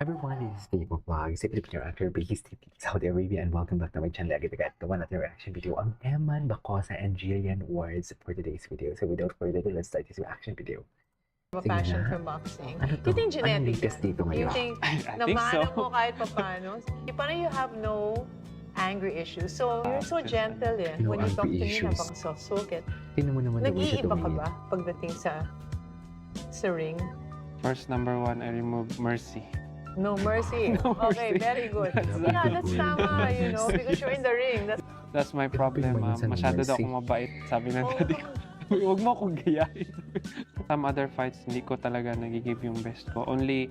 Everyone, this is Steve Vlog, sa Filipino actor based in Saudi Arabia, and welcome back to my channel. Agad the one at the reaction video ang Eman Bacosa and Jillian Wards for today's video. So without further ado, let's start this reaction video. A Sige passion na. for boxing. Ano to? You think Anong genetic latest yan? dito You ngayon? think I na think mana so. mo kahit paano? Paano you have no angry issues? So, you're so gentle eh. No When you talk to angry me, issues. napakasosokit. Tingnan mo naman the way siya Nag-iiba ka tumingin. ba pagdating sa ring? First, number one, I remove mercy. No mercy. No Okay, mercy. very good. That's Yeah, that's tama, you know, because you're in the ring. That's That's my problem. Minsan Masyado daw mercy. akong mabait. Sabi ng Oh. daddy ko. Huwag mo akong gayahin. Some other fights, hindi ko talaga nagigive yung best ko. Only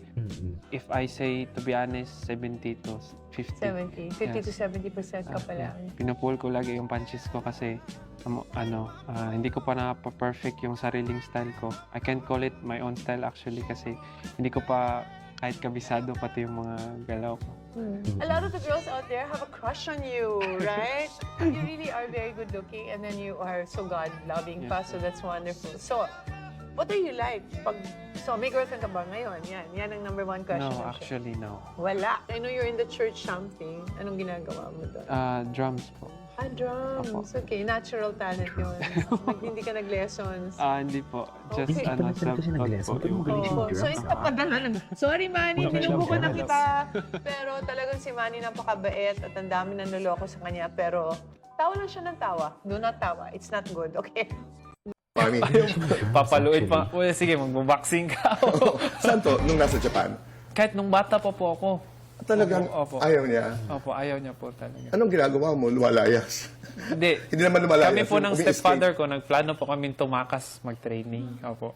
if I say, to be honest, 70 to 50. 70. 50 to Yes. 70% ka pala. Pinupull ko lagi yung punches ko kasi hindi ko pa na-perfect yung sariling style ko. I can't call it my own style actually kasi hindi ko pa kahit kabisado pati yung mga galaw ko. A lot of the girls out there have a crush on you, right? You really are very good looking and then you are so God-loving pa, so that's wonderful. So, what are you like? So, may girlfriend ka ba ngayon? Yan ang number one question. No, actually no. Wala. I know you're in the church something. Anong ginagawa mo doon? Drums po. Drums. Okay, natural talent yun. Hindi ka nag-lessons. Hindi po. Just Okay. Pala talaga siya nag-lesson. Pero magaling siya Oo. mag-drums. So, it's napadala ng... Sorry, Manny, Okay, binubuko na okay. kita. Pero talagang si Manny napakabait at ang dami nang naloko sa kanya. Pero tawa lang siya ng tawa. Do not tawa. It's not good, okay? Mami, Papaluin pa. Well, sige, magbo-boxing ka. saan to? Nung nasa Japan? Kahit nung bata pa po ako. Talagang Opo. ayaw niya. Opo, ayaw niya po talaga. Anong ginagawa mo? Lumalayas. Hindi. Hindi naman lumalayas. Kami po ng Umi-escape. stepfather ko, nagplano po kami tumakas mag-training. Opo.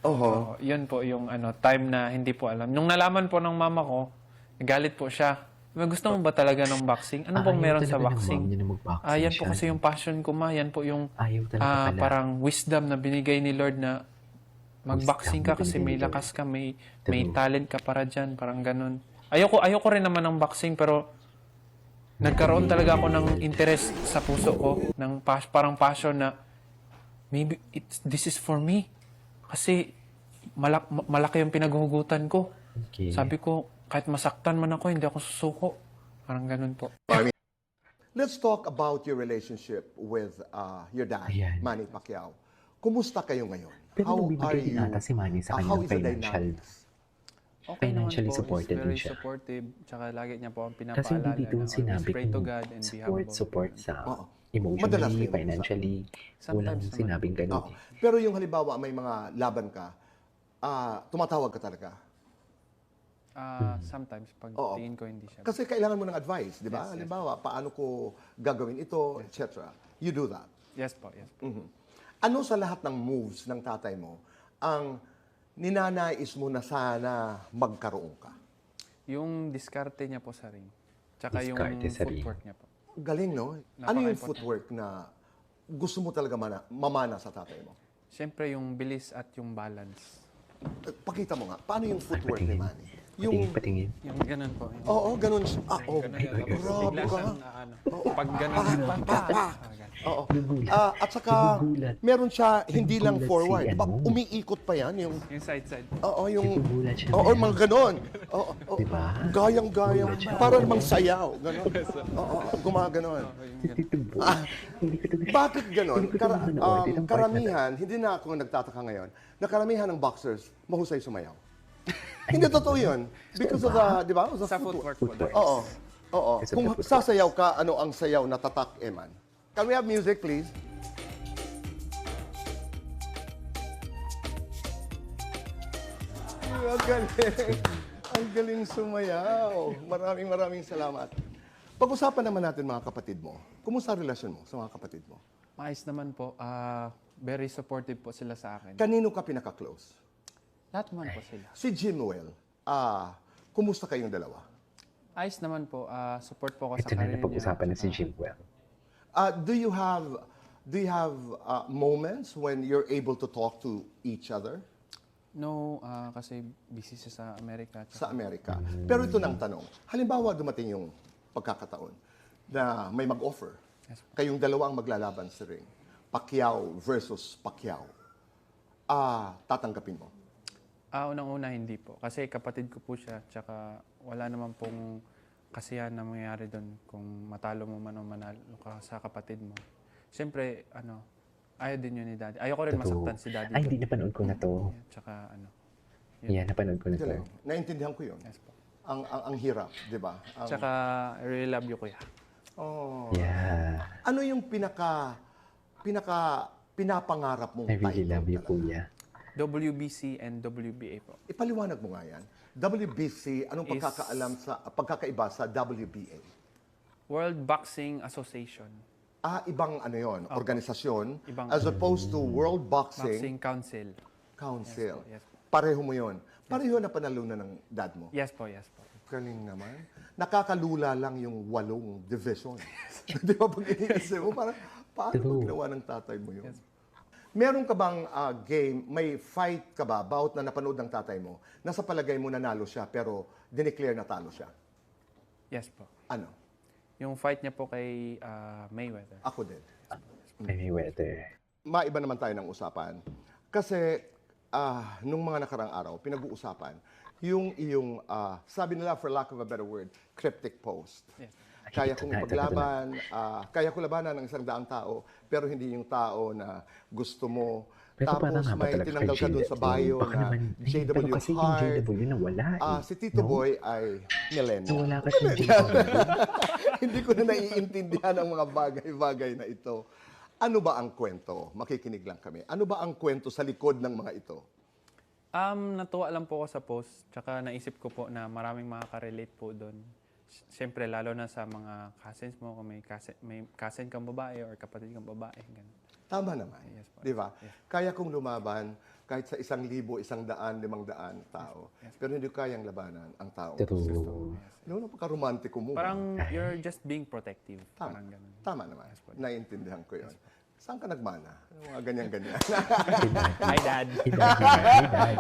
Oho. Yun po yung time na hindi po alam. Nung nalaman po ng mama ko, nagalit po siya. Gusto mo ba talaga ng boxing? Ano pong meron sa boxing? Yan po kasi yung passion ko ma. Yan po yung Ayaw talaga pala. parang wisdom na binigay ni Lord na mag-boxing ka Wisdom na kasi binigay may ni Lord. lakas ka, may True. talent ka para dyan. Parang ganun. Ayoko rin naman ng boxing pero nagkaroon talaga ako ng interest sa puso ko. Ng parang passion na maybe this is for me. Kasi malaki yung pinaghuhugutan ko. Okay. Sabi ko, kahit masaktan man ako, hindi ako susuko. Parang ganun po. Mami. Let's talk about your relationship with your dad, Ayan. Manny Pacquiao. Kumusta kayo ngayon? Pero How are nagbibigay din you? ata si Manny sa How kanyang is the financial. dynamics? Financially naman po. supported He's din very siya. supportive. Tsaka lagi niya po ang Kasi pinapaalala hindi dito na sinabi always pray to kung God and be humble. support sa Oo. Madalas emotionally, din. financially. Walang Sometimes naman. sinabing ganun. Oo. Pero yung halimbawa may mga laban ka, tumatawag ka talaga. Sometimes, pag Oo. tingin ko hindi siya. Kasi kailangan mo ng advice, di ba? Yes, yes. Halimbawa, paano ko gagawin ito, etc. You do that. Yes po, yes po. Ano sa lahat ng moves ng tatay mo ang ninanais mo na sana magkaroon ka? Yung diskarte niya po sa ring. Tsaka yung Diskarte sa ring. footwork niya po. Galing, no? Ano yung Napaka-important. footwork na gusto mo talaga mamana sa tatay mo? Siyempre yung bilis at yung balance. Pakita mo nga, paano yung footwork ni Manny? Patingin. Yung ganun po. Yung, Oo, ganun siya. Oo, ganun yan. Tapos grabe bigla ka. siyang, pag ganun, ganun. Oo. Gugulat. At saka, Gugulat. meron siya hindi lang Gugulat forward. si Diba? ano. Umiikot pa yan. Yung, Yung side-side. oo, yung... Gugulat siya. Oo, man. mga ganon. Oo, oo. Diba? Gayang-gayang. Gugulat siya. Para namang sayaw. Ganon. Oo, gumaganon. Titubo. Hindi ko ito. Bakit ganon? Hindi ko ito manonood. Itong part na to. Karamihan, hindi na ako nagtataka ngayon, na karamihan ng boxers, mahusay sumayaw. Hindi totoo yun. Because of the, di ba? Sa footwork po. Footwork. Oo. Oo. Kasi Kung footwork. sasayaw ka, ano ang sayaw na tatak, Eman? Can we have music, please? Ang galing. Ang galing sumayaw. Maraming salamat. Pag-usapan naman natin mga kapatid mo. Kumusta ang relasyon mo sa mga kapatid mo? Maayos naman po. Very supportive po sila sa akin. Kanino ka pinaka-close? Lahat naman po sila. Si Jimwell. Kumusta kayong dalawa? Ayos naman po. Support po ako sa Ito na career niya. napag-usapan na si Jimwell. Do you have moments when you're able to talk to each other No, kasi busy siya sa Amerika. sa Amerika? Pero ito nang tanong. Halimbawa dumating yung pagkakataon na may mag-offer. Yes, Kayong dalawa ang maglalaban sa ring. Pacquiao versus Pacquiao. Tatanggapin mo? Unang-una hindi po. Kasi kapatid ko po siya, tsaka wala naman pong kasiyahan na mangyayari doon kung matalo mo man o manalo ka sa kapatid mo. Siyempre, ayaw din yun ni daddy. Ayoko rin Totoo. masaktan si daddy Ay, doon. hindi, napanood ko na to. Tsaka Yeah, napanood ko na to. Galing. Naintindihan ko yun. yes po. Ang hirap, di ba? Tsaka, I really love you, kuya. Oh. Yeah. Ano yung pinapangarap mong I really title love you, talaga? kuya. WBC and WBA po. Ipaliwanag mo nga yan. WBC, anong Is- pagkakaiba sa WBA? World Boxing Association. Ibang ano yon, organisasyon, Ibang- as opposed to World Boxing Boxing Council. Council. Yes po. Pareho mo yon. Pareho na panalunan ng dad mo. Yes po, yes po. Galing naman. Nakakalula lang yung 8 division. Di ba pag iniisip mo, parang, paano True. ba ginawa ng tatay mo yun? Meron ka bang game, may fight ka ba, bout na napanood ng tatay mo, na sa palagay mo nanalo siya, pero dineclare na talo siya? Yes po. Ano? Yung fight niya po kay Mayweather. Ako din. Mayweather. Maiba naman tayo ng usapan. Kasi, nung mga nakarang araw, pinag-uusapan, yung iyong, sabi nila, for lack of a better word, cryptic post. Yes. Kaya Ito kong na, ito na. ipaglaban, kaya ko labanan ng 100 tao, pero hindi yung tao na gusto mo. Pero parang Tapos haba may talaga tinanggal kay ka dun sa bio Baka na naman, JW pero kasi yung Hart. JW nawala eh. Si Tito No? Boy ay millennial. Nawala kasi yung JW. Hindi ko na naiintindihan ang mga bagay-bagay na ito. Ano ba ang kwento? Makikinig lang kami. Ano ba ang kwento sa likod ng mga ito? Natuwa lang po ako sa post, tsaka naisip ko po na maraming makaka-relate po doon. Siyempre, lalo na sa mga cousins mo, kung may cousin kang babae or kapatid kang babae. Ganun. Tama naman. Yes po. Di ba? Kaya kong lumaban kahit sa 1,000, 100, 500 tao. Pero hindi ko kayang labanan ang tao. True. Ano pagka-romantiko mo? Parang you're just being protective. Tama. Parang ganun. Tama naman. Naiintindihan ko yun. Saan ka nagmana? Yung mga ganyan-ganyan. Hi, Dad. Hey, daddy. Hey, dad.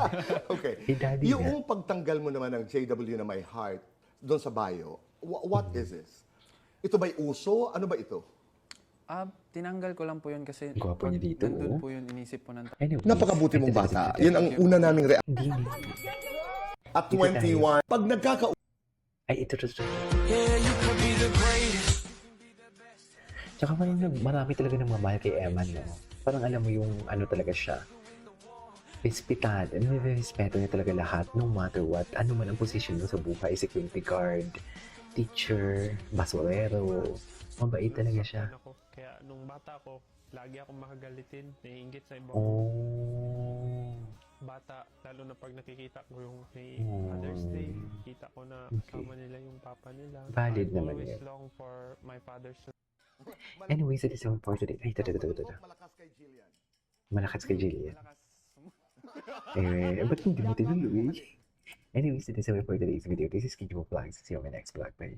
Okay. Hey, daddy. Yung pagtanggal mo naman ng JW na may heart doon sa bio, what is this? Ito ba'y uso? Ano ba ito? Tinanggal ko lang po yun kasi Gwapo niya dito, nandun oh. po yun, inisip po ng Anyways, Napakabuti mong bata. Yun ang una naming Hindi. At 21, pag Ay, ito. Tsaka marami talaga ng mamahal kay Eman, no? Parang alam mo yung ano talaga siya. Respetan. Respeto niya talaga lahat, no matter what. Ano man ang position mo sa buhay, security guard, teacher, basurero. Mabait talaga siya. Ako. Kaya nung bata ko, lagi akong makagalitin, naiingit sa ibang Oh. bata, lalo na pag nakikita ko yung may Oh. Father's Day, kita ko na Okay. kasama nila yung papa nila. Valid I naman always yan. long for my father's Anyways, it is all for today. Ay, ito. malakas kay Jillian. Malakas kay Jillian. lakas. Ba't hindi mo tinuloy? Anyways, it is all for today's video. This is Kijo Vlogs. See you on my next vlog. Bye.